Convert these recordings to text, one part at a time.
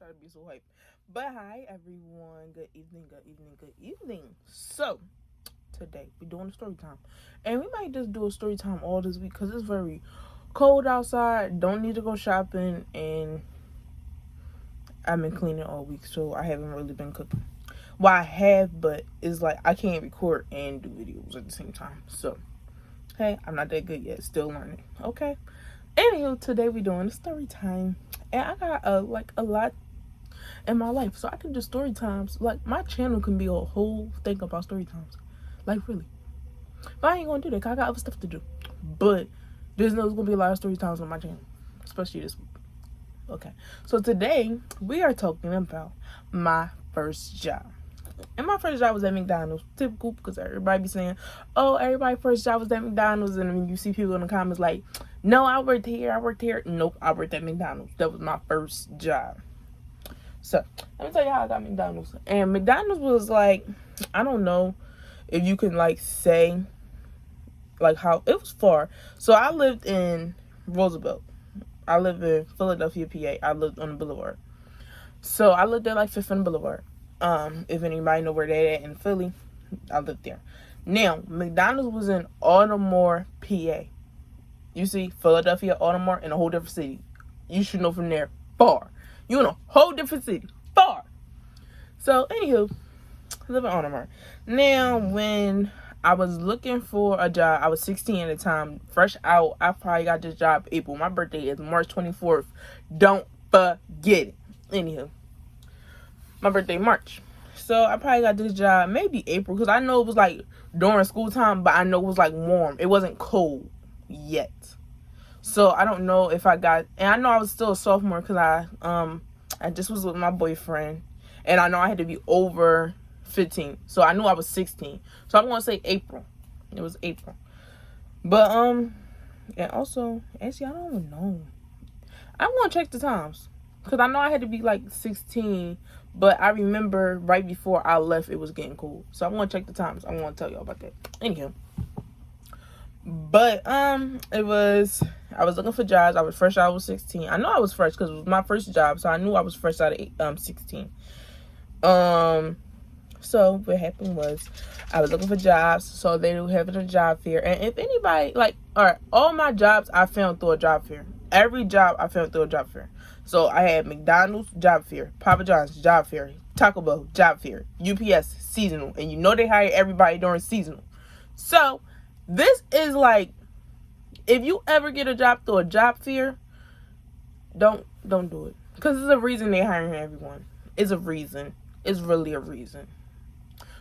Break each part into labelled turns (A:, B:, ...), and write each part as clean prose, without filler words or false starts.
A: try to be so hype. But hi everyone. Good evening, good evening, good evening. So today we're doing a story time. And we might just do a story time all this week because it's very cold outside. Don't need to go shopping and I've been cleaning all week, so I haven't really been cooking. Well, I have, but it's like I can't record and do videos at the same time. So hey, I'm not that good yet. Still learning. Okay. Anywho, today we're doing a story time. And I got a lot in my life, so I can do story times. Like my channel can be a whole thing about story times, like really. But I ain't gonna do that 'cause I got other stuff to do. But there's gonna be a lot of story times on my channel, especially this week. Okay, so today we are talking about my first job. And my first job was at McDonald's. Typical, because everybody be saying, oh, everybody's first job was at McDonald's. And then you see people in the comments like, no, I worked here. Nope, I worked at McDonald's. That was my first job. So, let me tell you how I got McDonald's. And McDonald's was like, I don't know if you can like say, like how, it was far. So, I lived in Roosevelt. I live in Philadelphia, PA. I lived on the Boulevard. So, I lived at like 5th and Boulevard. If anybody know where they at in Philly, I lived there. Now, McDonald's was in Baltimore, PA. You see, Philadelphia, Baltimore, in a whole different city. You should know from there, far. You in a whole different city, far. So, anywho, I live in Baltimore. Now, when I was looking for a job, I was 16 at the time, fresh out. I probably got this job April. My birthday is March 24th. Don't forget it. Anywho. My birthday March, so I probably got this job maybe April, because I know it was like during school time, but I know it was like warm. It wasn't cold yet, so I don't know if I got. And I know I was still a sophomore because I just was with my boyfriend, and I know I had to be over 15, so I knew I was 16. So I'm gonna say April. It was April, but and also actually I don't even know. I'm gonna check the times because I know I had to be like 16. But I remember right before I left, it was getting cold. So I'm going to check the times. I'm going to tell y'all about that. Anywho. But, I was looking for jobs. I was fresh out. I was 16. I know I was fresh because it was my first job. So I knew I was fresh out of 16. So what happened was I was looking for jobs. So they were having a job fair. And if anybody, like, all my jobs I found through a job fair. Every job I found through a job fair. So I had McDonald's, job fair, Papa John's, job fair, Taco Bell, job fair, UPS, seasonal. And you know they hire everybody during seasonal. So this is like, if you ever get a job through a job fair, don't do it. Because there's a reason they hiring everyone. It's a reason. It's really a reason.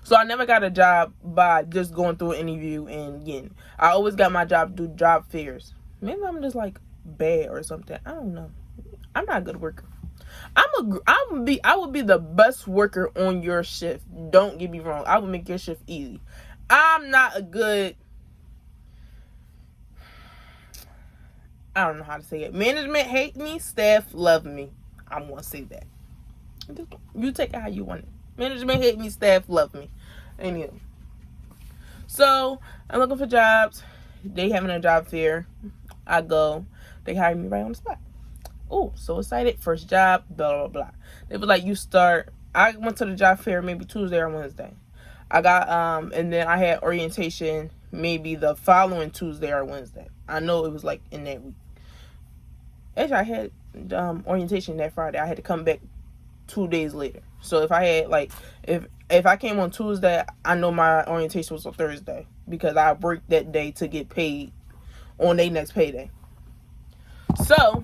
A: So I never got a job by just going through an interview and getting. I always got my job through job fairs. Maybe I'm just like bad or something. I don't know. I'm not a good worker. I would be the best worker on your shift. Don't get me wrong. I would make your shift easy. I'm not a good, I don't know how to say it. Management hate me, staff love me. I'm gonna say that. You take it how you want it. Management hate me, staff love me. Anyway. So I'm looking for jobs. They having a job fair. I go. They hire me right on the spot. Oh, so excited. First job, blah, blah, blah. They were like, you start. I went to the job fair maybe Tuesday or Wednesday. I got, and then I had orientation maybe the following Tuesday or Wednesday. I know it was like in that week. Actually, I had orientation that Friday. I had to come back 2 days later. So if I had like, if I came on Tuesday, I know my orientation was on Thursday because I worked that day to get paid on their next payday. So,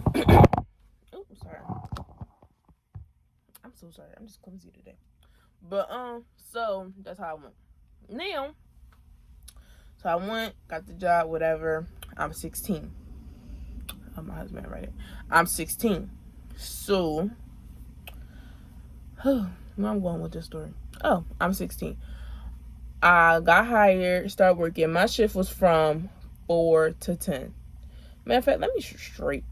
A: I'm so sorry. I'm just clumsy today. But, so that's how I went. Now, so I went, got the job, whatever. I'm 16. My husband right there. I'm 16. So, where I'm going with this story. Oh, I'm 16. I got hired, started working. My shift was from 4 to 10. Matter of fact, let me straight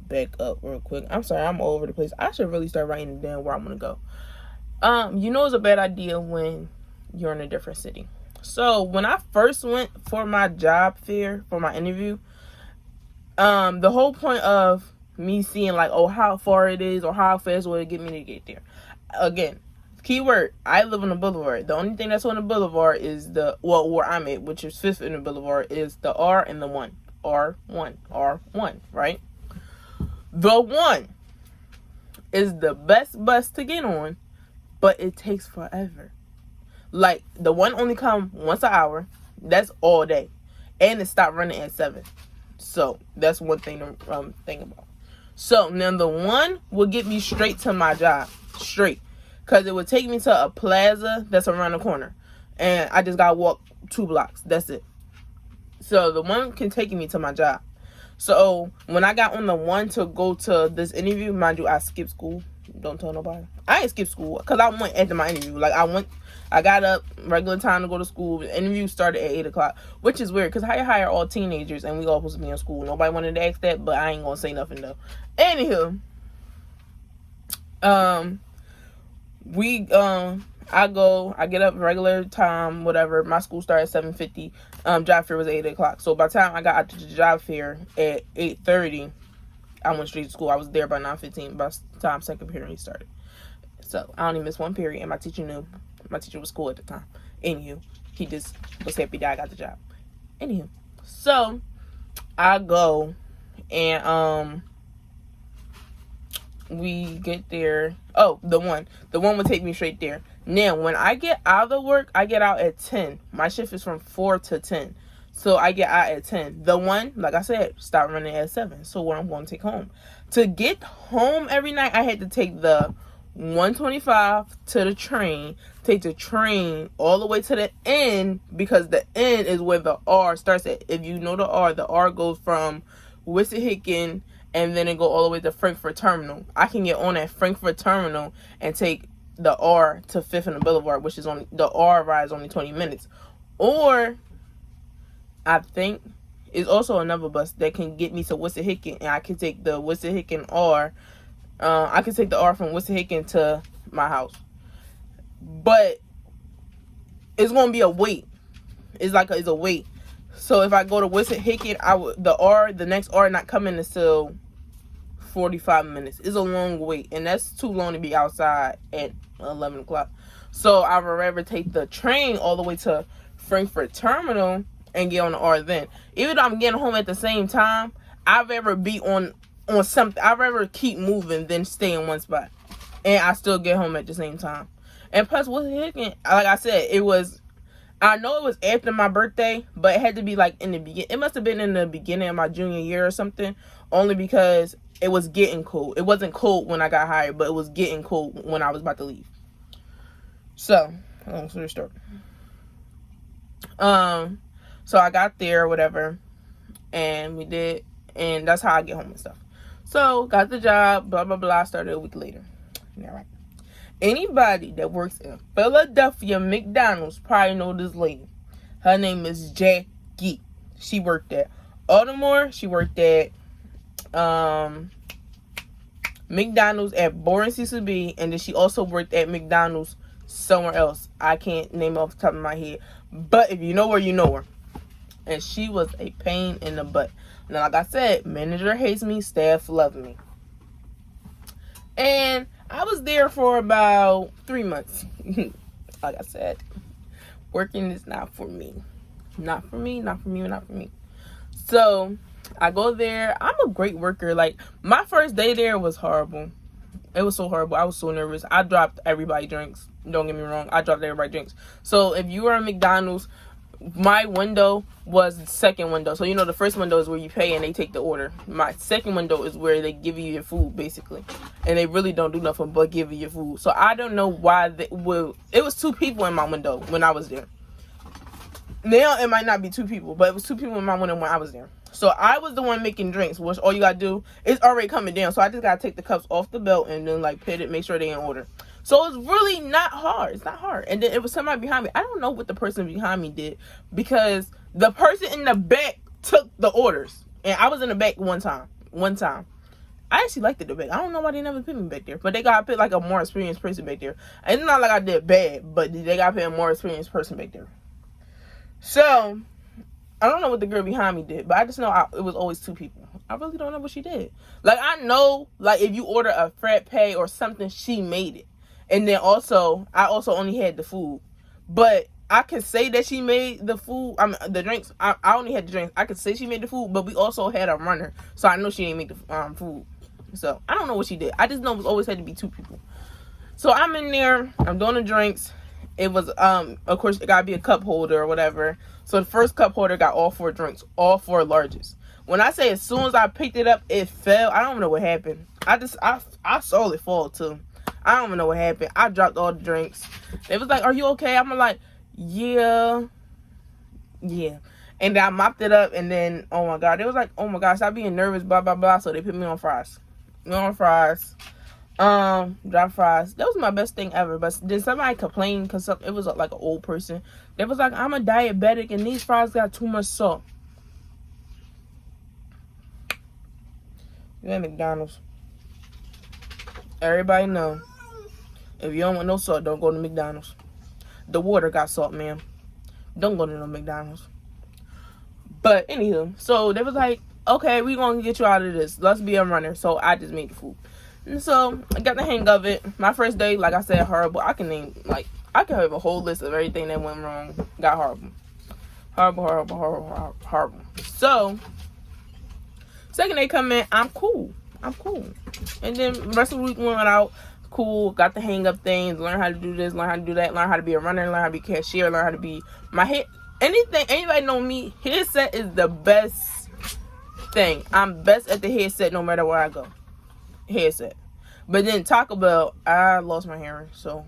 A: back up real quick. I'm sorry, I'm all over the place. I should really start writing down where I'm gonna go. You know it's a bad idea when you're in a different city. So when I first went for my job fair, for my interview, the whole point of me seeing like, oh, how far it is or how fast will it get me to get there. Again, keyword, I live on the boulevard. The only thing that's on the boulevard is where I'm at, which is 5th and the boulevard, is the R and the 1. R1, right? The 1 is the best bus to get on, but it takes forever. Like, the 1 only come once an hour. That's all day. And it stopped running at 7. So, that's one thing to think about. So, now the 1 will get me straight to my job. Straight. Because it would take me to a plaza that's around the corner. And I just got to walk 2 blocks. That's it. So, the 1 can take me to my job. So, when I got on the 1 to go to this interview, mind you, I skipped school. Don't tell nobody. I ain't skipped school because I went after my interview. Like, I got up, regular time to go to school. The interview started at 8 o'clock, which is weird because I hire all teenagers and we all supposed to be in school. Nobody wanted to ask that, but I ain't going to say nothing, though. Anywho, I get up regular time, whatever. My school started at 7:50. Job fair was at 8 o'clock. So by the time I got out to the job fair at 8:30, I went straight to school. I was there by 9:15 by the time second period started. So I only missed one period, and my teacher knew. My teacher was cool at the time. Anywho, he just was happy that I got the job. Anywho, so I go and we get there. Oh, the 1 would take me straight there. Now, when I get out of work, I get out at 10. My shift is from 4 to 10. So I get out at 10. The 1, like I said, stopped running at 7. So what I'm going to take home. To get home every night, I had to take the 125 to the train. Take the train all the way to the end, because the end is where the R starts at. If you know the R goes from Wissahickon and then it go all the way to Frankfurt Terminal. I can get on at Frankfurt Terminal and take the R to 5th and the Boulevard, which is only, the R ride is only 20 minutes. Or, I think, is also another bus that can get me to Wissahickon, and I can take the Wissahickon R. I can take the R from Wissahickon to my house. But, it's going to be a wait. It's a wait. So, if I go to Wissahickon, the next R not coming until 45 minutes. It's a long wait, and that's too long to be outside at 11 o'clock. So I would rather take the train all the way to Frankfurt Terminal and get on the R then. Even though I'm getting home at the same time, I'd rather be on something. I'd rather keep moving than stay in one spot, and I still get home at the same time. And plus, like I said, I know it was after my birthday, but it had to be like in the beginning. It must have been in the beginning of my junior year or something, only because it was getting cold. It wasn't cold when I got hired, but it was getting cold when I was about to leave. So, long story short. So I got there or whatever, and we did, and that's how I get home and stuff. So, got the job, blah, blah, blah, started a week later. Yeah, right. Anybody that works in Philadelphia McDonald's probably know this lady. Her name is Jackie. She worked at Baltimore. She worked at McDonald's at Boring CCB, and then she also worked at McDonald's somewhere else. I can't name it off the top of my head, but if you know her, you know her. And she was a pain in the butt. Now, like I said, manager hates me, staff love me. And I was there for about 3 months. Like I said, working is not for me. Not for me, not for me, not for me. So, I go there. I'm a great worker. Like, my first day there was horrible. It was so horrible. I was so nervous. I dropped everybody drinks. Don't get me wrong. I dropped everybody drinks. So, if you were at McDonald's, my window was the second window. So, you know, the first window is where you pay and they take the order. My second window is where they give you your food, basically. And they really don't do nothing but give you your food. So, I don't know why it was 2 people in my window when I was there. Now, it might not be 2 people, but it was 2 people in my window when I was there. So, I was the one making drinks, which all you gotta do is already coming down. So, I just gotta take the cups off the belt and then, like, pit it, make sure they in order. So, it's really not hard. It's not hard. And then it was somebody behind me. I don't know what the person behind me did, because the person in the back took the orders. And I was in the back one time. I actually liked it the back. I don't know why they never put me back there. But they got to put, like, a more experienced person back there. And it's not like I did bad, but they got to put a more experienced person back there. So, I don't know what the girl behind me did, but I just know it was always 2 people. I really don't know what she did. Like, I know, like, if you order a frappe or something, she made it. And then also, I also only had the food. But I can say that she made the food. I mean, the drinks. I only had the drinks. I could say she made the food, but we also had a runner. So I know she didn't make the food. So I don't know what she did. I just know it was always had to be 2 people. So I'm in there. I'm doing the drinks. It was, of course, it gotta be a cup holder or whatever. So the first cup holder got all 4 drinks, all 4 larges. When I say as soon as I picked it up, it fell. I don't know what happened. I saw it fall too. I don't even know what happened. I dropped all the drinks. They was like, "Are you okay?" I'm like, yeah. And then I mopped it up, and then, oh my God, they was like, "Oh my gosh, stop being nervous, blah, blah, blah." So they put me on fries. Dry fries. That was my best thing ever. But then somebody complained because it was like an old person. They was like, "I'm a diabetic and these fries got too much salt." You at McDonald's. Everybody know. If you don't want no salt, don't go to McDonald's. The water got salt, ma'am. Don't go to no McDonald's. But anywho, so they was like, "Okay, we gonna get you out of this. Let's be a runner." So I just made the food. And so I got the hang of it. My first day, like I said, horrible. I can have a whole list of everything that went wrong. Got horrible. Horrible. So second day come in, I'm cool. And then the rest of the week went out. Cool. Got the hang of things. Learn how to do this. Learn how to do that. Learn how to be a runner. Learn how to be a cashier. Learn how to be my head. Anything. Anybody know me? Headset is the best thing. I'm best at the headset no matter where I go. Headset. But then Taco Bell, I lost my hearing, so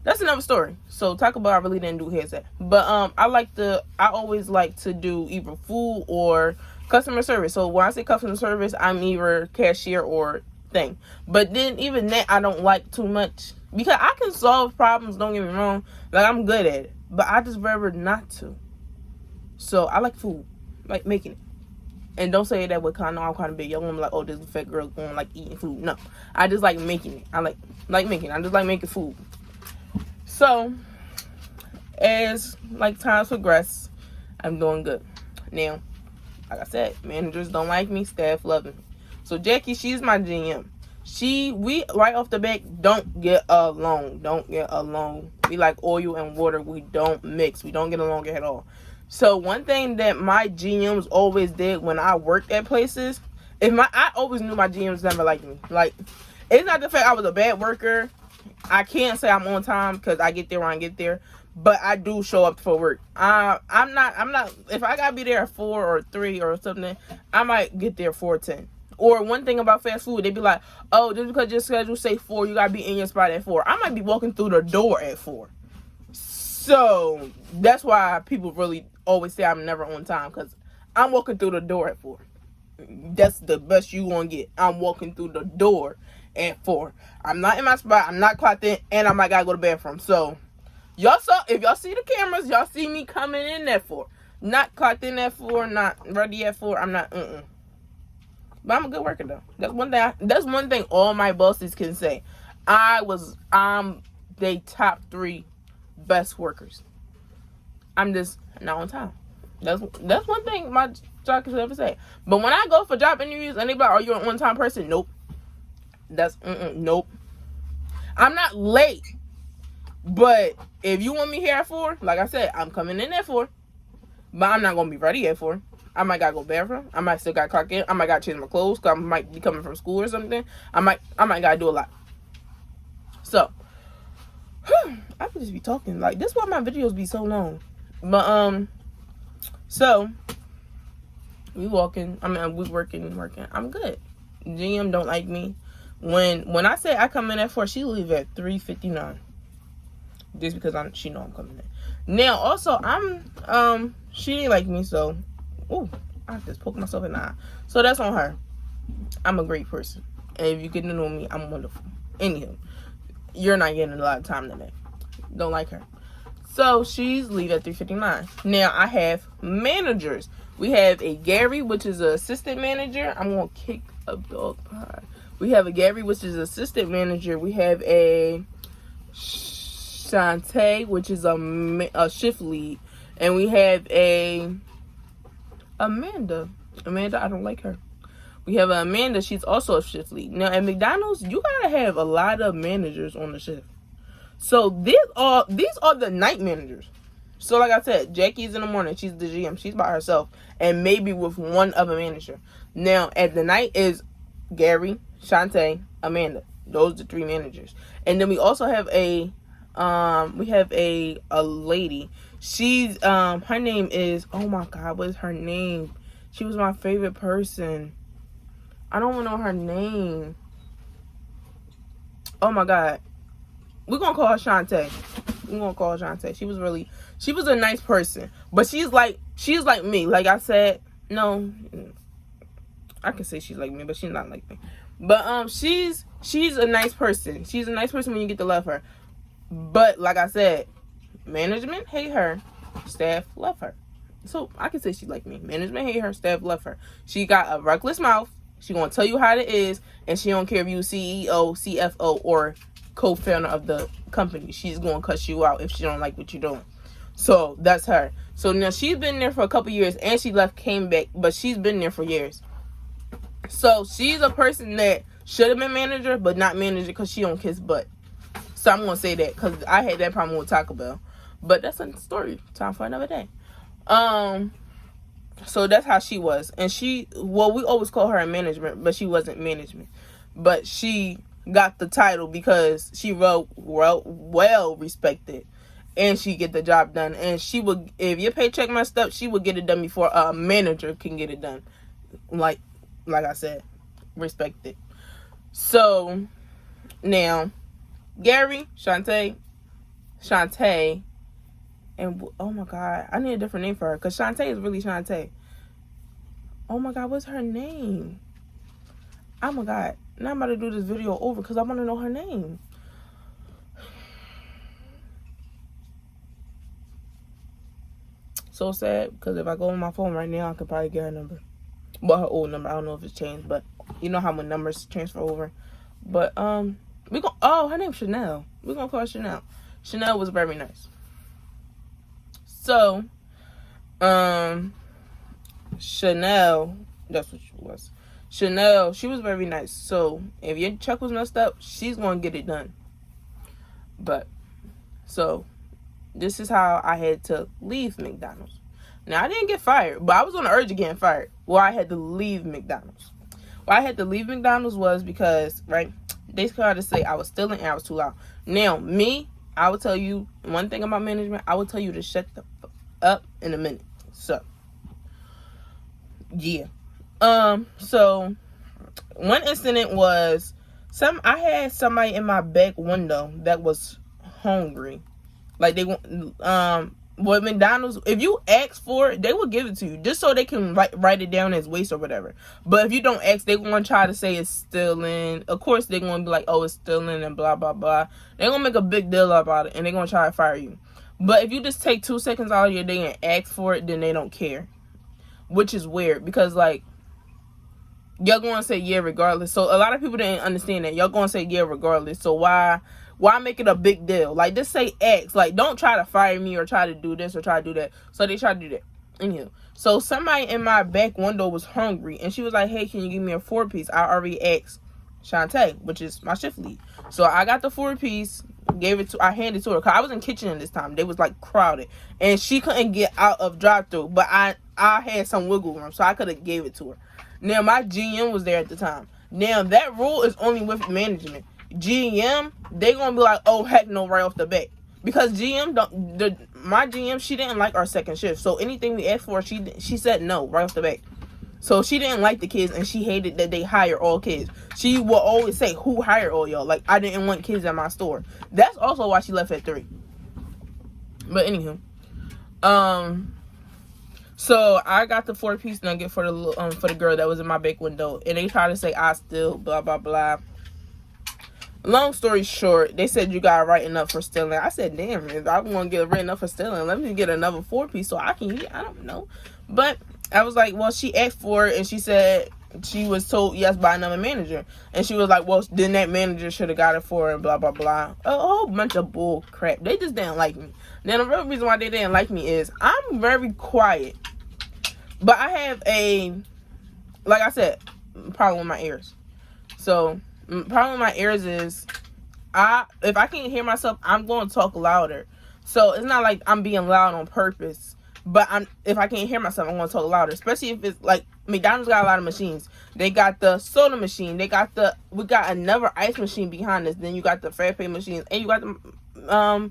A: that's another story. So Taco Bell, I really didn't do headset. But I always like to do either food or customer service. So when I say customer service, I'm either cashier or thing. But then even that I don't like too much, because I can solve problems, don't get me wrong, like I'm good at it, but I just rather not to. So I like food, like making it. And don't say that with kind of, I'm kind of big. Y'all gonna be like, "Oh, this fat girl going like eating food." No, I just like making it. I like making it. I just like making food. So as like times progress, I'm doing good. Now, like I said, managers don't like me, staff love me. So Jackie, she's my GM. We right off the bat don't get along. We like oil and water. We don't mix. We don't get along at all. So one thing that my GMs always did when I worked at places, I always knew my GMs never liked me. Like, it's not the fact I was a bad worker. I can't say I'm on time because I get there when I get there, but I do show up for work. I'm not. If I gotta be there at 4 or 3 or something, I might get there 4:10. Or one thing about fast food, they be like, "Oh, just because your schedule say 4, you gotta be in your spot at 4." I might be walking through the door at 4. So that's why people really always say I'm never on time, because I'm walking through the door at 4. That's the best you gonna get. I'm walking through the door at 4. I'm not in my spot. I'm not clocked in, and I might gotta go to the bathroom. So if y'all see the cameras, y'all see me coming in at 4. Not clocked in at 4. Not ready at 4. I'm not. But I'm a good worker though. That's one thing all my bosses can say. I'm the top 3 best workers. I'm just not on time. That's one thing my job can ever say. But when I go for job interviews and they be like, "Are you an on-time person?" Nope. Nope. I'm not late. But if you want me here at 4, like I said, I'm coming in at 4. But I'm not gonna be ready at 4. I might gotta go bathroom. I might still gotta clock in. I might gotta change my clothes because I might be coming from school or something. I might gotta do a lot. So I could just be talking. Like, this is why my videos be so long. But so we working. I'm good. GM don't like me. When I say I come in at 4, she leave at 3:59. Just because she know I'm coming in. Now also she ain't like me, so I just poked myself in the eye. So that's on her. I'm a great person. And if you get to know me, I'm wonderful. Anywho, you're not getting a lot of time today. Don't like her. So she's leave at 3:59. Now I have managers. We have a Gary, which is an assistant manager. I'm gonna kick a dog pie. We have a Gary, which is assistant manager. We have a Shantae, which is a shift lead, and we have a Amanda. Amanda, I don't like her. We have Amanda. She's also a shift lead. Now, at McDonald's, you got to have a lot of managers on the shift. So, these are the night managers. So, like I said, Jackie's in the morning. She's the GM. She's by herself. And maybe with one other manager. Now, at the night is Gary, Shantae, Amanda. Those are the 3 managers. And then we also have a lady. She's, her name is, oh my God, what is her name? She was my favorite person. I don't know her name. Oh my God. We're going to call her Shantae. She was a nice person. But she's like me. Like I said, no, I can say she's like me, but she's not like me. But she's a nice person. She's a nice person when you get to love her. But like I said, management hate her, staff love her. So I can say she's like me. Management hate her, staff love her. She got a reckless mouth. She gonna tell you how it is, and she don't care if you CEO, CFO, or co-founder of the company. She's gonna cuss you out if she don't like what you're doing. So that's her. So now she's been there for a couple years, and she left, came back, but she's been there for years. So she's a person that should have been manager, but not manager because she don't kiss butt. So I'm gonna say that because I had that problem with Taco Bell. But that's a story time for another day. So that's how she was. And we always call her in management, but she wasn't management. But she got the title because she well respected. And she get the job done. And she would, if your paycheck messed up, she would get it done before a manager can get it done. Like I said, respected. So, now, Gary, Shantae, and oh my God, I need a different name for her because Shantae is really Shantae. Oh my God, what's her name? Oh my God, now I'm about to do this video over because I want to know her name. So sad because if I go on my phone right now, I could probably get her number. But her old number, I don't know if it's changed, but you know how when numbers transfer over. But her name's Chanel. We're gonna call her Chanel. Chanel was very nice. So, Chanel, that's what she was. Chanel, she was very nice. So, if your check was messed up, she's going to get it done. But, so, this is how I had to leave McDonald's. Now, I didn't get fired, but I was on the urge of getting fired. Well, I had to leave McDonald's. Why I had to leave McDonald's was because, right, they tried to say I was stealing and I was too loud. Now, me, I will tell you one thing about management. I will tell you to shut the fuck up in a minute. So, yeah. So, one incident was, I had somebody in my back window that was hungry. Like, with McDonald's, if you ask for it, they will give it to you just so they can write it down as waste or whatever. But if you don't ask, they're going to try to say it's stealing. Of course, they're going to be like, oh, it's stealing and blah, blah, blah. They're going to make a big deal about it and they're going to try to fire you. But if you just take 2 seconds out of your day and ask for it, then they don't care. Which is weird because, like, y'all going to say yeah regardless. So a lot of people didn't understand that. Y'all going to say yeah regardless. So why make it a big deal? Like, just say X. Like, don't try to fire me or try to do this or try to do that. So they try to do that. Anywho, so somebody in my back window was hungry and she was like, hey, can you give me a 4-piece? I already asked Shantae, which is my shift lead. So I got the 4-piece, I handed it to her because I was in kitchen at this time. They was like crowded and she couldn't get out of drive-thru, but I had some wiggle room, so I could have gave it to her. Now my GM was there at the time. Now that rule is only with management. GM, they gonna be like, oh heck no, right off the bat, because my GM, she didn't like our second shift, so anything we asked for, she said no right off the bat. So she didn't like the kids and she hated that they hire all kids. She will always say, who hired all y'all? Like, I didn't want kids at my store. That's also why she left at 3. But anywho, so I got the 4-piece nugget for the girl that was in my back window, and they tried to say I still blah blah blah. Long story short, they said you got written up for stealing. I said, damn, if I want to get written up for stealing, let me get another 4-piece so I can eat. I don't know. But I was like, well, she asked for it, and she said she was told yes by another manager. And she was like, well, then that manager should have got it for her, blah, blah, blah. A whole bunch of bull crap. They just didn't like me. Now, the real reason why they didn't like me is I'm very quiet. But I have like I said, problem with my ears. So, problem with my ears is, if I can't hear myself, I'm going to talk louder. So, it's not like I'm being loud on purpose. But if I can't hear myself, I'm going to talk louder. Especially if it's like, McDonald's got a lot of machines. They got the soda machine. We got another ice machine behind us. Then you got the frappe machines. And you got the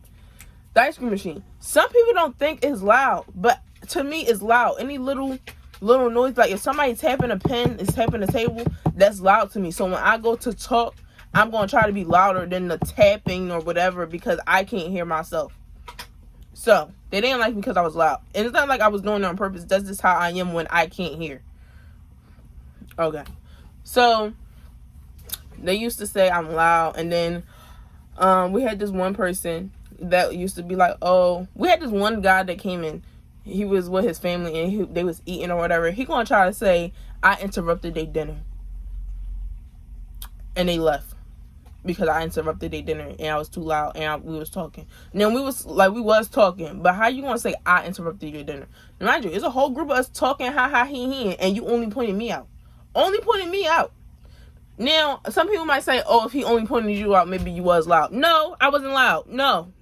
A: ice cream machine. Some people don't think it's loud. But to me, it's loud. Any little noise, like if somebody tapping a pen, is tapping the table, that's loud to me. So when I go to talk, I'm going to try to be louder than the tapping or whatever, because I can't hear myself. So they didn't like me because I was loud. And it's not like I was doing it on purpose. That's just how I am when I can't hear. Okay. So they used to say I'm loud. And then we had this one person that used to be like, oh, we had this one guy that came in. He was with his family and they was eating or whatever. He gonna try to say I interrupted their dinner. And they left because I interrupted their dinner and I was too loud and we was talking. And then we was talking, but how you gonna say I interrupted your dinner? Mind you, it's a whole group of us talking, he, and you only pointed me out. Only pointed me out. Now, some people might say, oh, if he only pointed you out, maybe you was loud. No, I wasn't loud. No.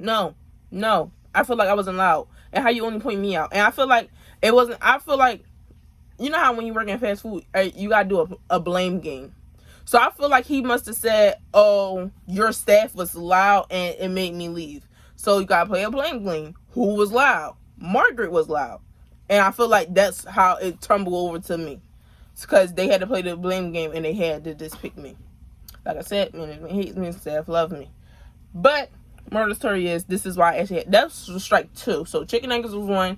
A: I feel like I wasn't loud. And how you only point me out. And I feel like it wasn't, I feel like, you know how when you work in fast food, you gotta do a blame game. So I feel like he must have said, oh, your staff was loud and it made me leave. So you gotta play a blame game. Who was loud? Margaret was loud. And I feel like that's how it tumbled over to me. It's because they had to play the blame game and they had to just pick me. Like I said, management hates me and staff love me. But moral of the story is, this is why I actually that's strike 2. So chicken nuggets was 1.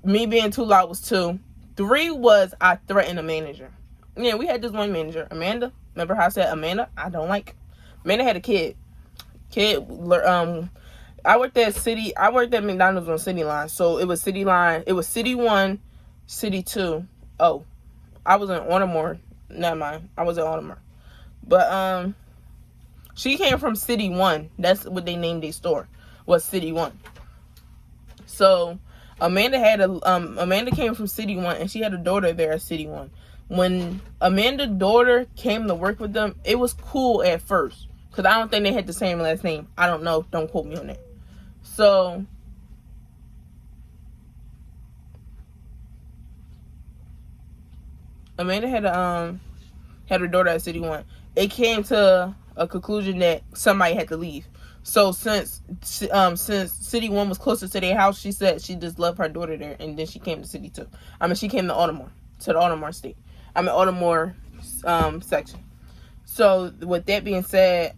A: Me being too loud was 2. 3 was I threatened a manager. Yeah, we had this one manager, Amanda. Remember how I said Amanda? I don't like. Amanda had a kid. I worked at McDonald's on City Line. So it was City Line. It was City 1, City 2. Oh, I was in Audemars. Never mind. I was in Audemars. But she came from City 1. That's what they named their store. Was City 1. So Amanda came from City 1 and she had a daughter there at City 1. When Amanda's daughter came to work with them, it was cool at first. Because I don't think they had the same last name. I don't know. Don't quote me on that. So Amanda had her daughter at City 1. It came to a conclusion that somebody had to leave. So since City 1 was closer to their house, she said she just loved her daughter there, and then she came to City 2. She came to Audemars, to the Audemars state. Audemars section. So with that being said,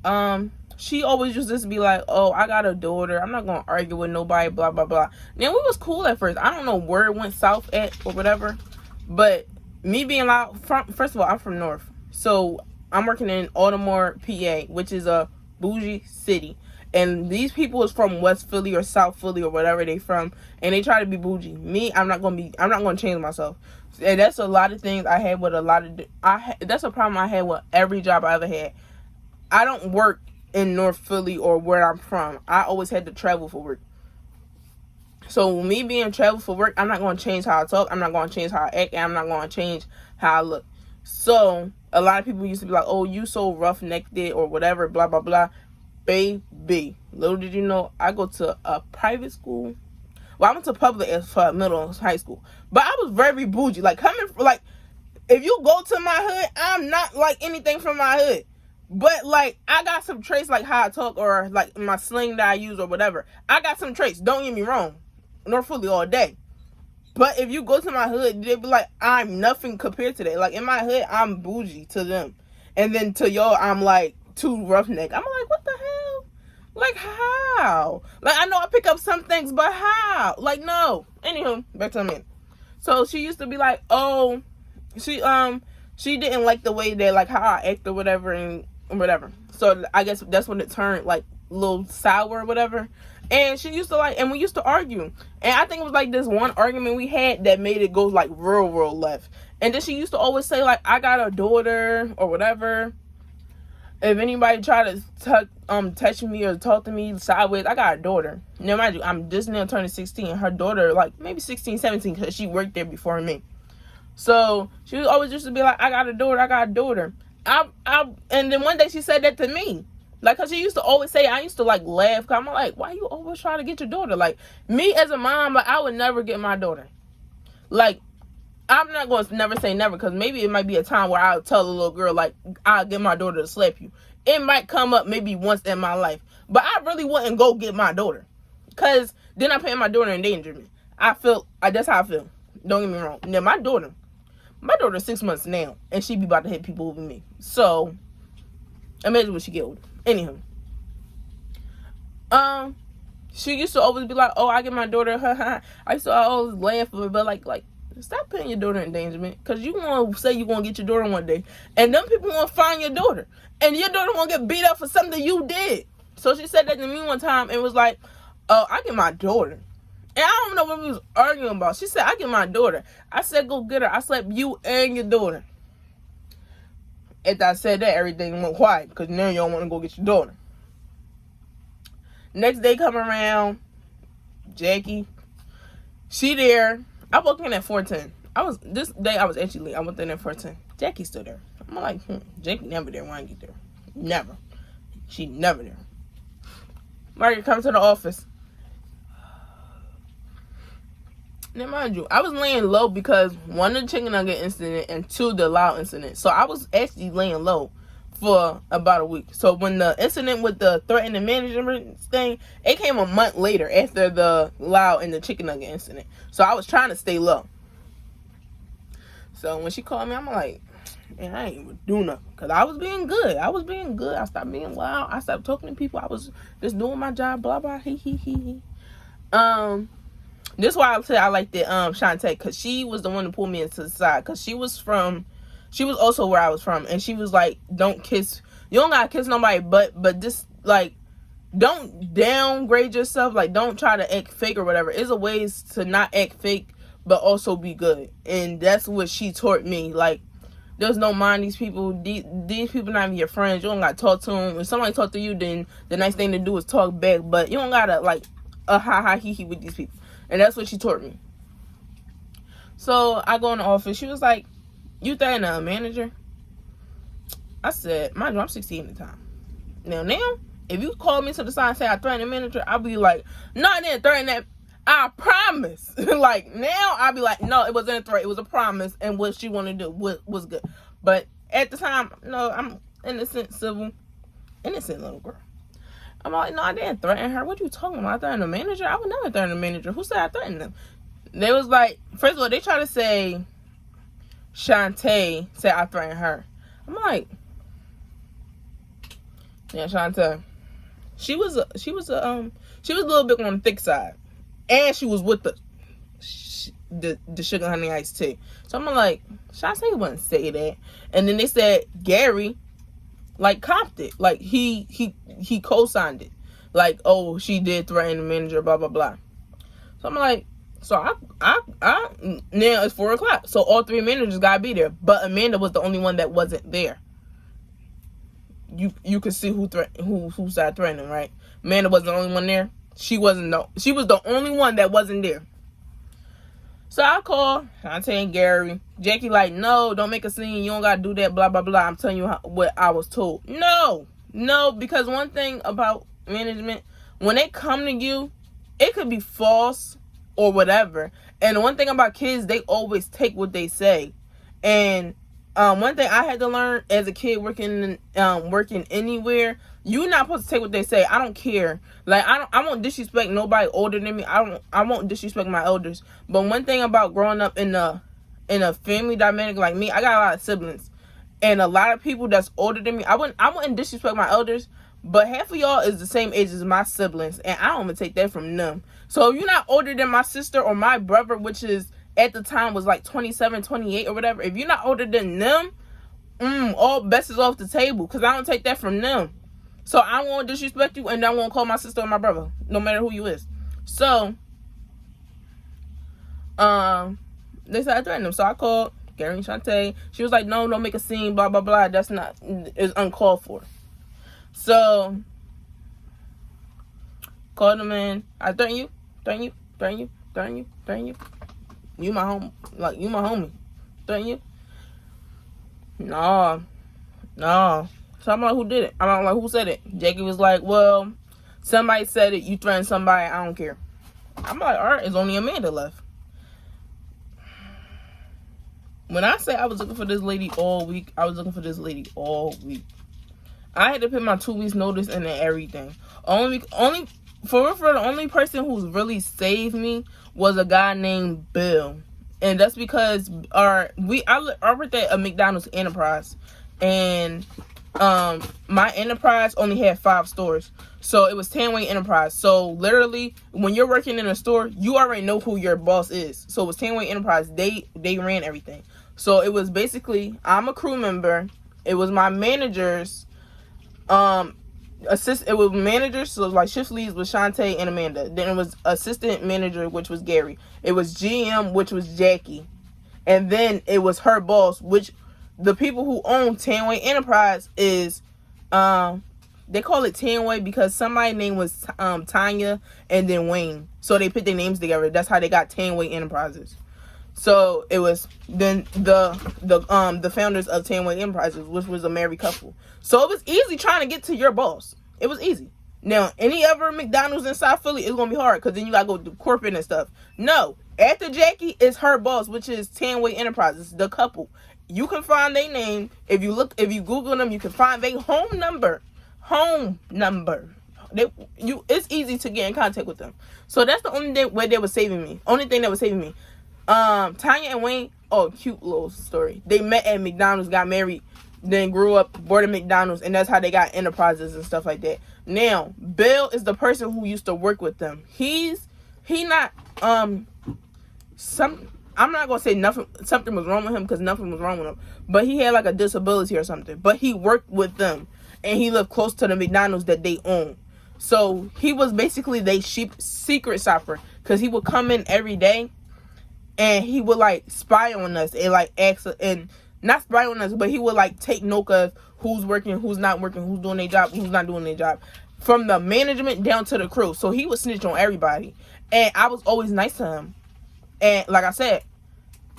A: she always used to be like, oh, I got a daughter. I'm not gonna argue with nobody, blah blah blah. Now we was cool at first. I don't know where it went south at or whatever, but me being loud. First of all, I'm from North, so I'm working in Audemars, PA, which is a bougie city. And these people is from West Philly or South Philly or whatever they from, and they try to be bougie. Me, I'm not gonna change myself. And that's a lot of things I had with a lot of. That's a problem I had with every job I ever had. I don't work in North Philly or where I'm from. I always had to travel for work. So me being travel for work, I'm not gonna change how I talk. I'm not gonna change how I act, and I'm not gonna change how I look. So a lot of people used to be like, "Oh, you so rough-necked or whatever," blah blah blah. Baby, little did you know, I go to a private school. Well, I went to public for middle and high school, but I was very bougie. Like if you go to my hood, I'm not like anything from my hood, but like I got some traits like how I talk or like my slang that I use or whatever. I got some traits. Don't get me wrong, North Philly all day. But if you go to my hood, they'll be like, I'm nothing compared to that. Like in my hood, I'm bougie to them, and then to y'all, I'm like too roughneck. I'm like, what the hell? Like how? Like I know I pick up some things, but how? Like no. Anywho, back to me. So she used to be like, oh, she didn't like the way that like how I act or whatever and whatever. So I guess that's when it turned like a little sour or whatever. And she used to like, and we used to argue. And I think it was like this one argument we had that made it go like real left. And then she used to always say like, I got a daughter or whatever. If anybody try to touch me or talk to me sideways, I got a daughter. Now, mind you, I'm just now turning 16. Her daughter, like, maybe 16, 17, because she worked there before me. So she was always used to be like, I got a daughter, I got a daughter. And then one day she said that to me. Like, cause she used to always say, I used to like laugh. Cause I'm like, why you always trying to get your daughter? Like, me as a mom, like, I would never get my daughter. Like, I'm not going to never say never, because maybe it might be a time where I'll tell a little girl, like, I'll get my daughter to slap you. It might come up maybe once in my life. But I really wouldn't go get my daughter, because then I'm putting my daughter in endangerment. That's how I feel. Don't get me wrong. Now, my daughter's 6 months now, and she be about to hit people with me. So, imagine when she get older. Anywho. She used to always be like, oh, I get my daughter, I used to always laugh at her, but like, stop putting your daughter in endangerment, because you want to say you're going to get your daughter one day, and them people want to find your daughter, and your daughter going to get beat up for something you did. So she said that to me one time, and was like, oh, I get my daughter. And I don't know what we was arguing about. She said, I get my daughter. I said, go get her. I slapped you and your daughter. After I said that, everything went quiet, because now you don't want to go get your daughter. Next day come around, Jackie, she there. I walked in at 4:10. This day I was actually late. I went in at 4:10. Jackie's still there. I'm like, Jackie never there when I get there. Never. She never there. Margaret comes to the office. Now, mind you, I was laying low because one, the chicken nugget incident, and two, the loud incident. So I was actually laying low for about a week. So when the incident with the threatening management thing, it came a month later after the loud and the chicken nugget incident. So I was trying to stay low. So when she called me, I'm like, man, I ain't even do nothing, because I was being good. I stopped being loud. I stopped talking to people. I was just doing my job, blah blah, he. This is why I say I like that Shantae, because she was the one who pulled me into the side, because she was also where I was from, and she was like, you don't gotta kiss nobody, but just like, don't downgrade yourself, like, don't try to act fake or whatever. It's a ways to not act fake but also be good. And that's what she taught me. Like, there's no mind these people. These people not even your friends. You don't gotta talk to them. If somebody talk to you, then the next thing to do is talk back, but you don't gotta like he with these people. And that's what she taught me. So I go in the office. She was like, you threatening a manager? I said, mind you, I'm 16 at the time. Now, if you call me to the side and say I threatened a manager, I'll be like, no, I didn't threaten that. I promise. Like, now I'll be like, no, it wasn't a threat. It was a promise. And what she wanted to do was good. But at the time, no, I'm innocent little girl. I'm like, no, I didn't threaten her. What you talking about? I threatened a manager? I would never threaten a manager. Who said I threatened them? They was like, first of all, they try to say Shantae said I threatened her. I'm like, yeah, Shantae. She was a little bit on the thick side, and she was with the sugar honey iced tea. So I'm like, Shantae wouldn't say that. And then they said Gary, like, copped it, like he co-signed it, like, oh, she did threaten the manager, blah blah blah. So I'm like, so I now it's 4:00, so all three managers gotta be there, but Amanda was the only one that wasn't there. You could see who started threatening, right? Amanda wasn't the only one there. She was the only one that wasn't there. So I call Shantae and Gary. Jackie like, no, don't make a scene. You don't gotta do that, blah blah blah. I'm telling you what I was told. No, because one thing about management, when they come to you, it could be false or whatever. And one thing about kids, they always take what they say. And one thing I had to learn as a kid working anywhere, you're not supposed to take what they say. I don't care. Like, I won't disrespect nobody older than me. I won't disrespect my elders. But one thing about growing up in a family dynamic like me, I got a lot of siblings, and a lot of people that's older than me. I wouldn't disrespect my elders, but half of y'all is the same age as my siblings, and I don't even take that from them. So if you're not older than my sister or my brother, which is at the time was like 27, 28 or whatever, if you're not older than them, all bets is off the table, because I don't take that from them. So I won't disrespect you, and I won't call my sister or my brother, no matter who you is. So, they said I threatened them. So I called Gary and Shantae. She was like, no, don't make a scene, blah, blah, blah. That's not, it's uncalled for. So, called them in. I threaten you. You my homie. Threaten you? No. No. So I'm like, who did it? I'm like, who said it? Jackie was like, well, somebody said it. You threatened somebody. I don't care. I'm like, all right, it's only Amanda left. When I say I was looking for this lady all week, I was looking for this lady all week. I had to put my 2 weeks notice in and everything. Only for the only person who's really saved me was a guy named Bill. And that's because I worked at a McDonald's Enterprise. And my enterprise only had 5 stores. So it was 10-way enterprise. So literally, when you're working in a store, you already know who your boss is. So it was 10-way enterprise. They ran everything. So it was basically, I'm a crew member. It was my managers. It was managers, so it was like shift leads with Shantae and Amanda. Then it was assistant manager, which was Gary. It was GM, which was Jackie. And then it was her boss, which the people who own 10-way enterprise is they call it 10-way because somebody's name was Tanya and then Wayne. So they put their names together. That's how they got 10-way enterprises. So it was then the founders of 10-way enterprises, which was a married couple. So it was easy trying to get to your boss. It was easy. Now, any other McDonald's in South Philly, it's going to be hard because then you got to go to corporate and stuff. No. After Jackie is her boss, which is 10-way enterprises, the couple. You can find their name. If you Google them, you can find their home number. It's easy to get in contact with them. So that's the only way they were saving me. Only thing that was saving me. Tanya and Wayne, cute little story. They met at McDonald's, got married, then grew up, boarded McDonald's, and that's how they got enterprises and stuff like that. Now, Bill is the person who used to work with them. I'm not gonna say something was wrong with him because nothing was wrong with him, but he had like a disability or something. But he worked with them, and he lived close to the McDonald's that they own. So he was basically their secret shopper because he would come in every day. And he would, like, spy on us and, like, and not spy on us, but he would, like, take note of who's working, who's not working, who's doing their job, who's not doing their job. From the management down to the crew. So he would snitch on everybody. And I was always nice to him. And, like I said,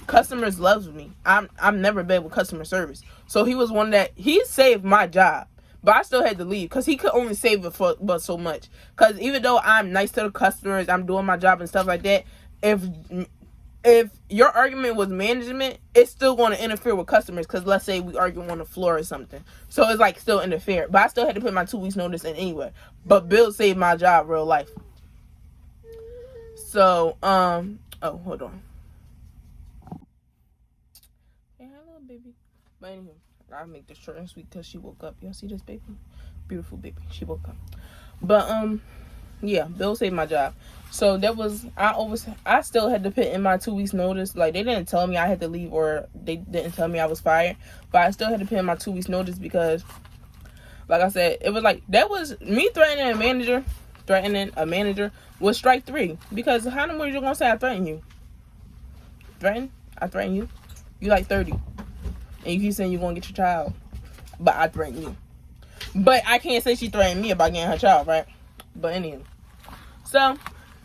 A: customers loves me. I'm never bad with customer service. So he was one that, he saved my job. But I still had to leave because he could only save it for but so much. Because even though I'm nice to the customers, I'm doing my job and stuff like that, if your argument was management, it's still going to interfere with customers because let's say we argue on the floor or something. So it's like still interfere. But I still had to put my 2 weeks notice in anyway. But Bill saved my job real life. So, hold on. Hey, hello, baby. But anyway, I'll make this short and sweet because she woke up. Y'all see this baby? Beautiful baby. She woke up. But, yeah, Bill saved my job. So that was, I still had to put in my 2 weeks notice. Like, they didn't tell me I had to leave or they didn't tell me I was fired. But I still had to put in my 2 weeks notice because, like I said, it was like, that was me threatening a manager was strike 3. Because how many more you going to say I threaten you? I threaten you? You like 30. And you keep saying you're going to get your child. But I threaten you. But I can't say she threatened me about getting her child, right? But anyway. So,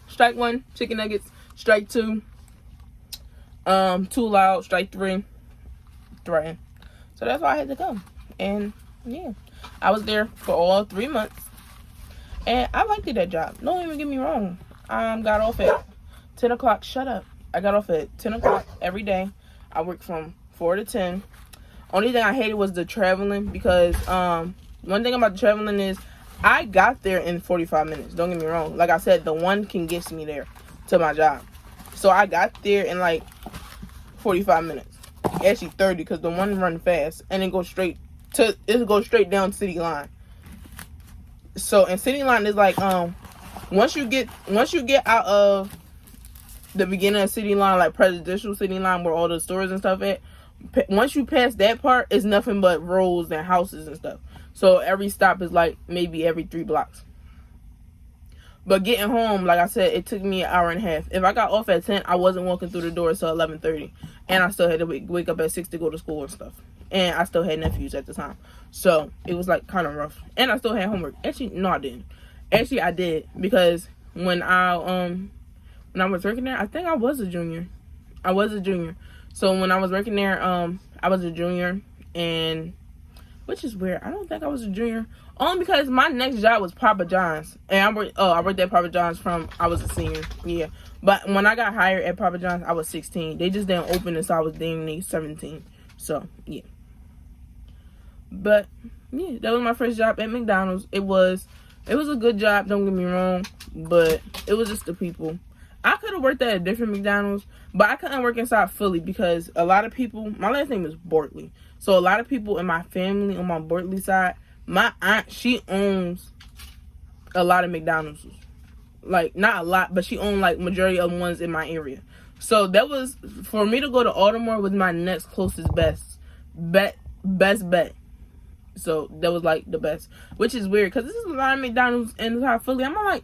A: strike 1, chicken nuggets. Strike 2, too loud. Strike 3, threaten. So that's why I had to go. And yeah, I was there for all 3 months. And I liked it, that job. Don't even get me wrong. Got off at 10 o'clock. Shut up. I got off at 10 o'clock every day. I worked from 4 to 10. Only thing I hated was the traveling because one thing about the traveling is I got there in 45 minutes. Don't get me wrong. Like I said, the one can get me there to my job. So I got there in like 45 minutes. Actually 30 because the one run fast and it goes straight down City Line. So and City Line is like once you get out of the beginning of City Line, like presidential City Line where all the stores and stuff at, once you pass that part, it's nothing but roads and houses and stuff. So every stop is like maybe every 3 blocks. But getting home, like I said, it took me an hour and a half. If I got off at 10, I wasn't walking through the door until 11:30. And I still had to wake up at 6 to go to school and stuff. And I still had nephews at the time. So it was like kind of rough. And I still had homework. Actually, no, I didn't. Actually, I did. Because when I was working there, I think I was a junior. So when I was working there, I was a junior, and which is weird. I don't think I was a junior, only because my next job was Papa John's, and I worked at Papa John's from I was a senior. Yeah, but when I got hired at Papa John's, I was 16. They just didn't open it, so I was dang 17. So yeah, but yeah, that was my first job at McDonald's. It was a good job. Don't get me wrong, but it was just the people. I could have worked at a different McDonald's, but I couldn't work inside Philly because a lot of people, my last name is Bortley. So a lot of people in my family on my Bortley side, my aunt, she owns a lot of McDonald's. Like, not a lot, but she owned like majority of the ones in my area. So that was, for me to go to Baltimore was my next closest best bet. So that was like the best, which is weird because this is a lot of McDonald's inside Philly. I'm like,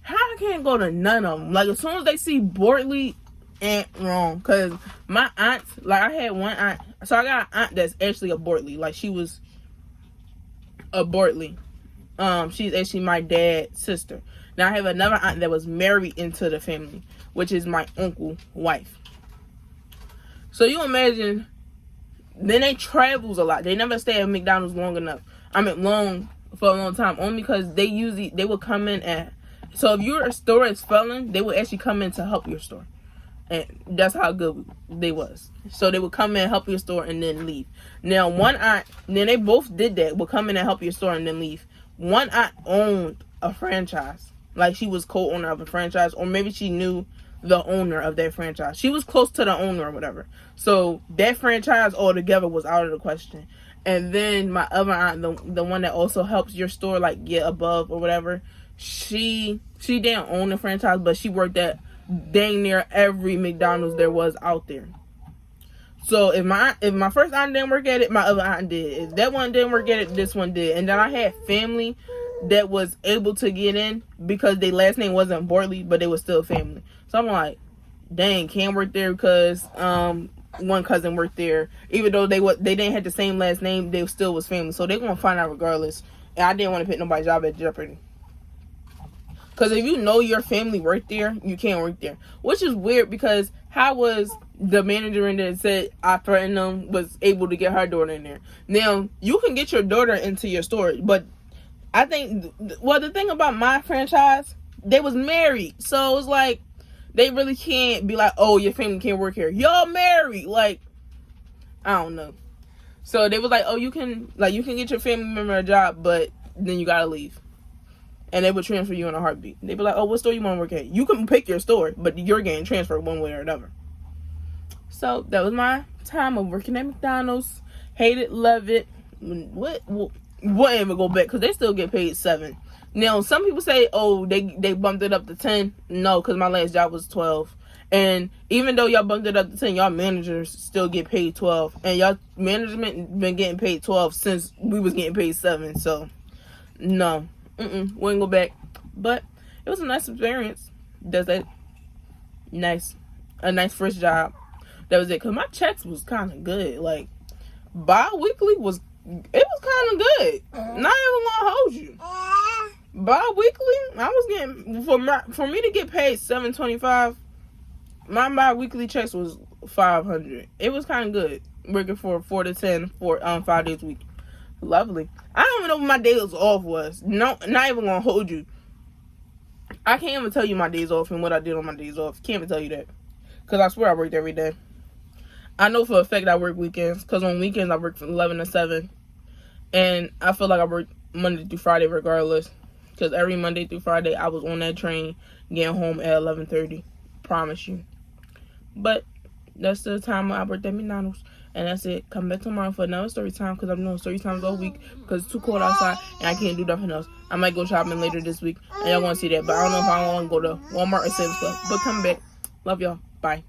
A: how I can't go to none of them? Like, as soon as they see Bortley, ain't wrong. Because my aunt, like, I had one aunt. So I got an aunt that's actually a Bortley. Like, she was a Bortley. She's actually my dad's sister. Now I have another aunt that was married into the family, which is my uncle's wife. So you imagine, then they travels a lot. They never stay at McDonald's long enough. I mean, for a long time. Only because they would come in at, so if your store is failing, they would actually come in to help your store. And that's how good they was. So they would come in, help your store, and then leave. Now, one aunt, then they both did that, would come in and help your store and then leave. One aunt owned a franchise. Like, she was co-owner of a franchise, or maybe she knew the owner of that franchise. She was close to the owner or whatever. So that franchise altogether was out of the question. And then my other aunt, the one that also helps your store, like, get above or whatever, she didn't own the franchise, but she worked at dang near every McDonald's there was out there. So if my first aunt didn't work at it, my other aunt did. If that one didn't work at it, this one did. And then I had family that was able to get in because their last name wasn't Bortley, but they were still family. So I'm like, dang, can't work there because one cousin worked there. Even though they didn't have the same last name, they still was family. So they're gonna find out regardless. And I didn't want to put nobody's job at jeopardy. Because if you know your family worked there, you can't work there. Which is weird because how was the manager in there said I threatened them was able to get her daughter in there? Now, you can get your daughter into your store, but I think, well, the thing about my franchise, they was married. So it's like, they really can't be like, oh, your family can't work here. Y'all married. Like, I don't know. So they was like, oh, you can get your family member a job, but then you gotta leave. And they would transfer you in a heartbeat. They'd be like, oh, what store you want to work at? You can pick your store, but you're getting transferred one way or another. So that was my time of working at McDonald's. Hate it, love it. What even go back? Because they still get paid $7. Now, some people say, oh, they bumped it up to 10. No, because my last job was 12. And even though y'all bumped it up to 10, y'all managers still get paid 12. And y'all management been getting paid 12 since we was getting paid 7. So, no. Wouldn't go back. But it was a nice experience. Does that a nice first job. That was it. Because my checks was kind of good. Like, bi-weekly was kind of good. Not even gonna hold you. Bi-weekly, I was getting, for me to get paid $7.25, my bi-weekly checks was $500. It was kind of good. Working for 4 to 10 for 5 days a week. Lovely. I don't even know what my days off was. No, not even gonna hold you. I can't even tell you my days off and what I did on my days off. Can't even tell you that. Because I swear I worked every day. I know for a fact I work weekends. Because on weekends I work from 11 to 7. And I feel like I work Monday through Friday regardless. Because every Monday through Friday I was on that train getting home at 11:30. Promise you. But that's the time I worked at McDonald's. And that's it. Come back tomorrow for another story time because I'm doing story times all week because it's too cold outside and I can't do nothing else. I might go shopping later this week and y'all want to see that. But I don't know if I want to go to Walmart or Sam's Club. But come back. Love y'all. Bye.